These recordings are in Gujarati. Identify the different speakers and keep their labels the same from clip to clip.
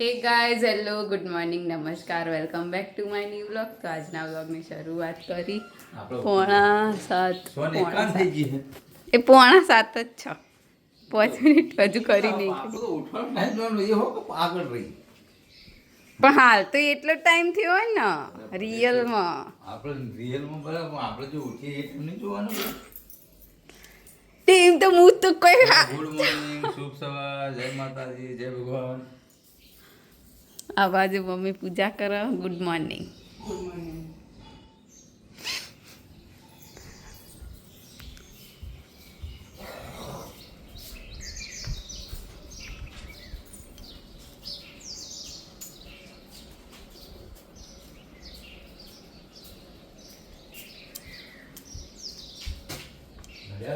Speaker 1: હે ગાઈઝ હેલો ગુડ મોર્નિંગ નમસ્કાર welcome back to my new vlog. તો આજના વ્લોગની શરૂઆત કરી 6:45 એ 6:45 જ છે. 5 મિનિટ હજુ કરી નહીં પણ હાલ તો એટલો ટાઈમ થયો હોય ને રિયલમાં.
Speaker 2: આપણે જો ઉઠીએ એટલું નહીં જોવાનું.
Speaker 1: ટીમ તો હું તો કોઈ
Speaker 2: ગુડ મોર્નિંગ, શુભ સવાર, જય માતાજી, જય ભગવાન.
Speaker 1: આ બાજુ મમ્મી પૂજા કરો. Good morning.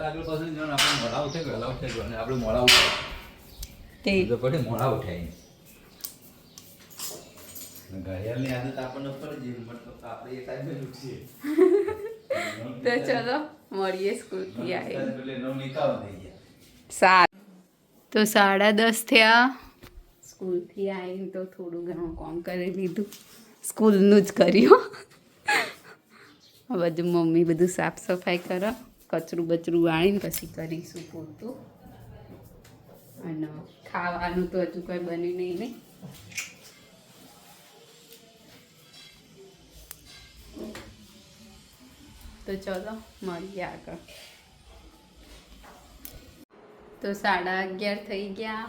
Speaker 2: આગળ પાછળ જવાનું આપણે મોડા ઉઠે કે હલાવ થાય અને આપણે મોડા ઉઠે
Speaker 1: તે
Speaker 2: તો પછી મોડા ઉઠાય. ઘડિયાળની આદત આપણને પડી જાય મતલબ આપણે એ ટાઈમે જ ઉઠીએ.
Speaker 1: તો ચલો મળીએ સ્કૂલથી આવી.
Speaker 2: એટલે 9 નિકાલ થઈ ગયા.
Speaker 1: 7 તો 10:30 થયા. સ્કૂલથી આવીને તો થોડું ઘણું કામ કરી લીધું. સ્કૂલનું જ કર્યું. આ બધું મમ્મી બધું સાફ સફાઈ કરો. કચરું બચરું વાળીને પછી કરીશું પૂરતું. અને ખાવાનું તો હજુ કંઈ બન્યું નહીં. તો ચલો મળીએ આગળ. તો 11:30 થઈ ગયા.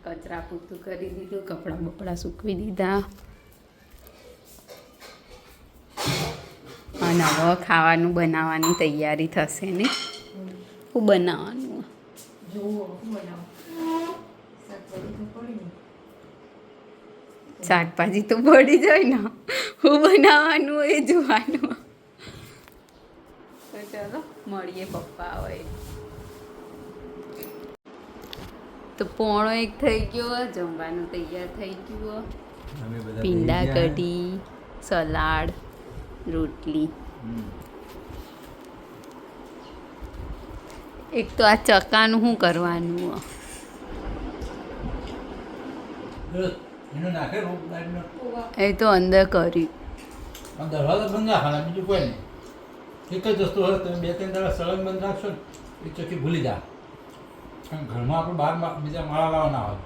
Speaker 1: કચરા પૂરતું કરી દીધું, કપડાં બપડા સૂકવી દીધા. અને હવે ખાવાનું બનાવવાની તૈયારી થશે ને. શું બનાવવાનું? શાકભાજી તો પડી જાય ને. શું બનાવવાનું એ જોવાનું. તો ચાલો મળીએ પપ્પા હોય. તો 1:45 થઈ ગયો. જમવાનું તૈયાર થઈ ગયું. પીંડા કઢી, સલાડ, રોટલી. એક તો આ ચકાનું શું કરવાનું?
Speaker 2: એનો નાખે રોપ લાઈટનો
Speaker 1: એ તો અંદર કર્યું.
Speaker 2: દરવાજો બંધ રાખવાના, બીજું કોઈ નહીં. એક જ વસ્તુ હોય, તમે 2-3 દાડા સળંગ બંધ રાખશો ને એ ચોખ્ખી ભૂલી જા. કારણ ઘરમાં આપણે બહાર બીજા માળા લાવવાના હોય,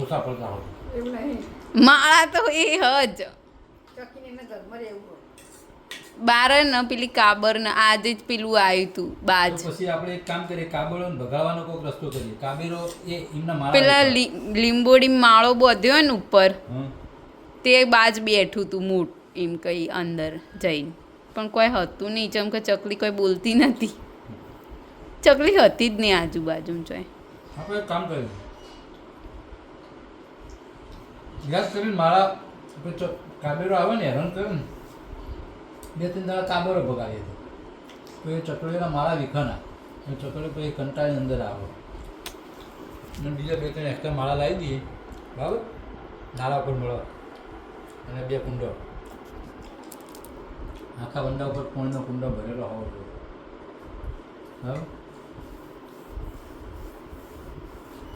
Speaker 2: ઓછા પડતા હોય.
Speaker 1: માળા તો એ જ બાર ને પેલી કાબર ને આજે જ પેલું આવ્યું તું બાજ.
Speaker 2: તો પછી આપણે એક કામ કરીએ, કાબરોને ભગાવવાનો કોઈક રસ્તો કરીએ. કાબેરો એ એમના માળા
Speaker 1: પેલા લીંબોડી માળો બધ્યો ને ઉપર,
Speaker 2: હં.
Speaker 1: તે બાજ બેઠું તું મૂળ એમ કઈ અંદર જઈને. પણ કોઈ હતું નહીં, જેમ કે ચકલી કોઈ બોલતી નથી. ચકલી હતી જ નહીં આજુબાજુ. જોઈ
Speaker 2: આપણે એક કામ કરીએ, યાદ કરીને માળા આપણે કાબેરો આવે ને હેરાન કરે ને, 2-3 દાડા કાબરો ભગાવીએ તો એ ચકલીઓના માળા વિખાના. એ ચકલીઓ પછી કંટાળીને અંદર આવે અને બીજા 2-3 એક્સ્ટ્રા માળા લાવી દઈએ. બરાબર, નાળા ઉપર મળો અને 2 કુંડો, આખા વંડા ઉપર પાણીનો કુંડો ભરેલો હોવો જોઈએ. બરાબર.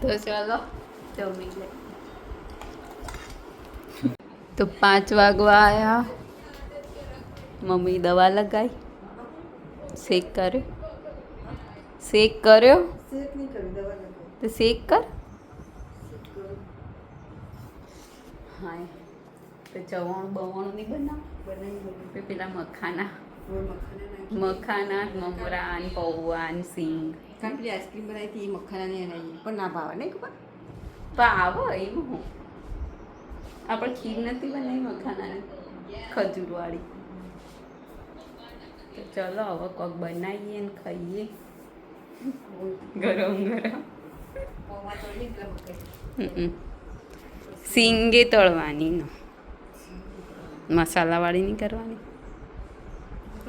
Speaker 1: તો ચાલો જમી લે. તો 5 વાગવા આવ્યા. મમ્મી દવા લગાવી, શેક કર્યો. શેક કર્યો તો શેક કર. હા, તો ચવાણું બવાણું નહીં બનાવ. પેલા મખાના મમરા ને પૌવા ને સિંગ.
Speaker 3: પેલી આઈસ્ક્રીમ બનાવી હતી એ મખાનાની બનાવીએ પણ ના ભાવે નહીં ખબર.
Speaker 1: ભાવ એવું હું આપણે ખીર નથી બનાવી મખાનાની ખજૂરવાળી. તો ચલો હવે કોક બનાવીએ ને ખાઈએ ગરમ ગરમ. સિંગે તળવાની ને મસાલાવાળી નહીં કરવાની.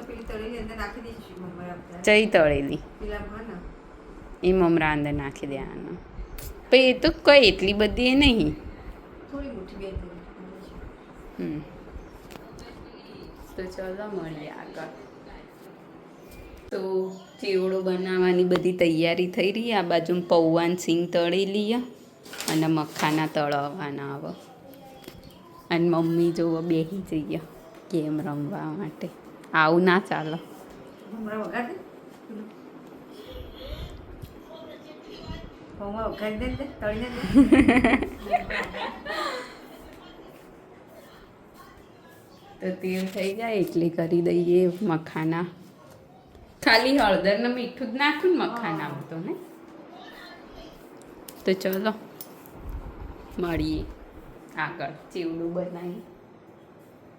Speaker 3: પેલી તળીની અંદર નાખી દઈશું મમ્મી આપણે.
Speaker 1: ચઈ તળેલી
Speaker 3: પેલા ભાને
Speaker 1: એ મમરા અંદર નાખી દેવાનું. પણ એ તો કોઈ એટલી બધી એ નહીં.
Speaker 3: થોડી મોટી બે.
Speaker 1: તો ચલો મળીએ આગળ. તો ચેવડો બનાવવાની બધી તૈયારી થઈ રહી. આ બાજુ પૌવાન સિંગ તળી લઈએ અને મખાના તળવાના આવે. અને મમ્મી જોવો બેસી જઈએ ગેમ રમવા માટે. આવું ના ચાલો.
Speaker 3: હમણાં વગાડ દે હમણાં વગાડ દે ને તળીને દે.
Speaker 1: તો તેલ થઈ જાય એટલે કરી દઈએ મખાના. ખાલી હળદર ને મીઠું જ નાખું ને મખાનામાં તો ને. તો ચલો મળીએ આગળ ચીવડું બનાવી.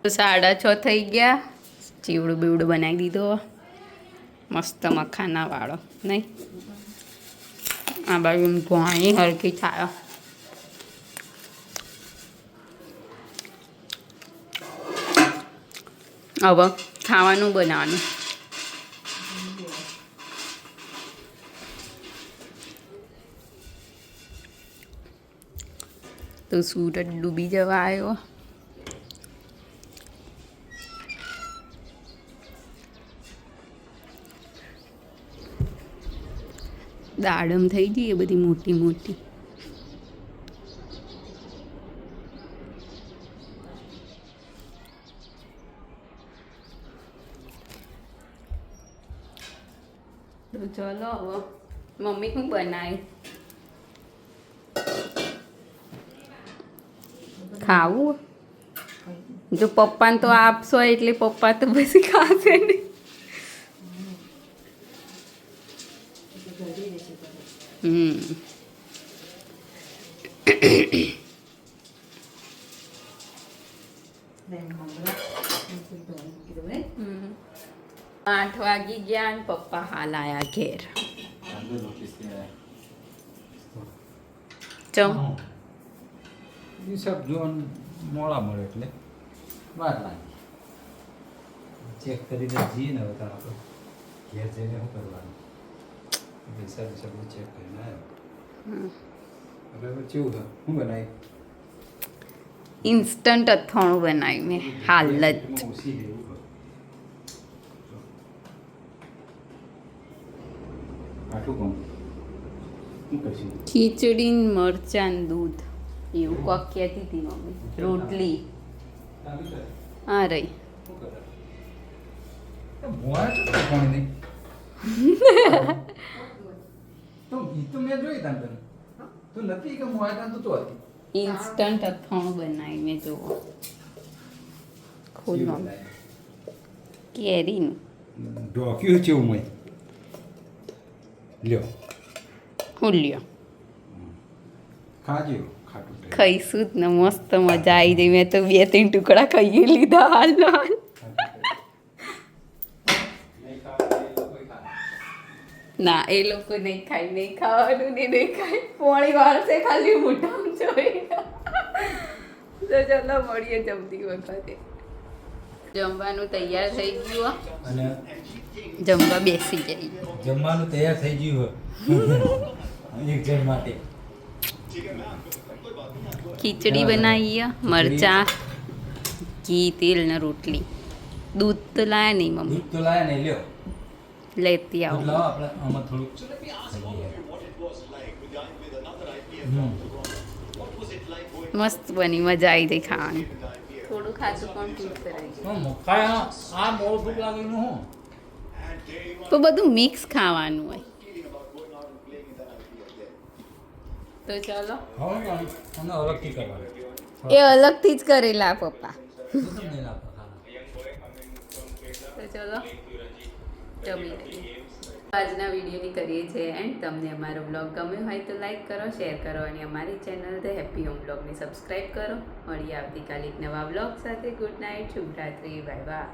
Speaker 1: તો 6:30 થઈ ગયા. ચીવડું બીવડું બનાવી દીધો મસ્ત મખાના વાળો નહીં. આ બાજુ ઘણી હરખી થાય. હવે ખાવાનું બનાવવાનું. તો સૂરજ ડૂબી જવા આવ્યો. દાડમ થઈ ગઈ એ બધી મોટી મોટી. તો ચલો હવે મમ્મી શું બનાવી ખાવું. જો પપ્પાને તો આપશો એટલે પપ્પા તો પછી ખાશે ને. હમ 8 વાગી ગયા અને પપ્પા હાલ આયા ઘેર. ચમ
Speaker 2: હિસાબ જોવાનું મોડા મળે એટલે વાર લાગે. ચેક કરીને જઈએ ને હવે તાર આપણે ઘેર જઈને શું કરવાનું હિસાબ ચેક કરીને આવ્યો. હવે કેવું થાય શું બનાવી
Speaker 1: ઇન્સ્ટન્ટ અથાણું બનાવ્યું મેં હાલ જ.
Speaker 2: ઓછી છે એવું આટલું કોણ શું કરશું
Speaker 1: ખીચડી ને મરચાં ને દૂધ એવું કોક કહેતી હતી મમ્મી. રોટલી હા રહી.
Speaker 2: મોડા તો કોણ નહીં તો ગીત તો મેં જોઈ તા તને તો નથી કે મોડા તા તો હતી.
Speaker 1: ઇન્સ્ટન્ટ અથાણું બનાવી મેં જુઓ. ખોલ મમ્મી કેરીનું.
Speaker 2: ડોક્યું છે હું લ્યો
Speaker 1: હું લ્યો
Speaker 2: ખાજો ખાટું
Speaker 1: ખાઈશું જ ને મસ્ત મજા આવી ગઈ. મેં તો 2-3 ટુકડા ખાઈ લીધા હાલ હાલ. ના એ લોકો નહીં ખાય. નહીં ખાવાનું ને નહીં ખાય. પોણી વાળશે ખાલી મોઢામાં જોઈ. તો ચાલો મળીએ જમતી વખતે. જમવાનું તૈયાર થઈ ગયું
Speaker 2: અને
Speaker 1: જમવા બેસી જઈએ.
Speaker 2: જમવાનું તૈયાર થઈ ગયું એક જણ માટે.
Speaker 1: ખીચડી બનાવીએ મરચાં ઘી તેલ ને રોટલી. દૂધ તો લાયા નહીં મમ્મી.
Speaker 2: દૂધ તો લાયા ને લ્યો
Speaker 1: લેતી
Speaker 2: દૂધ
Speaker 1: આવું.
Speaker 2: લાવો આપણે આમાં થોડુંક
Speaker 1: મસ્ત બની મજા આવી ગઈ ખાવાની. થોડું ખાતું પણ ઠીક કરાય.
Speaker 2: મકાઈ આ મોળ ભૂખ લાગીનું હું
Speaker 1: તો બધું મિક્સ ખાવાનું હોય. તો ચાલો
Speaker 2: હવે અમને અલગથી કરવાનું
Speaker 1: એ અલગથી જ કરેલા પપ્પા.
Speaker 2: દૂધ નહીં નાખો ખાના.
Speaker 1: તો ચલો જમી લઈએ. આજના વિડીયોની કરીએ છીએ એન્ડ. તમને અમારો બ્લોગ ગમ્યો હોય તો લાઈક કરો, શેર કરો અને અમારી ચેનલ ધ હેપી હોમ બ્લોગને સબસ્ક્રાઈબ કરો. મળીએ આવતીકાલે એક નવા બ્લોગ સાથે. ગુડ નાઇટ, શુભરાત્રી, બાય બાય.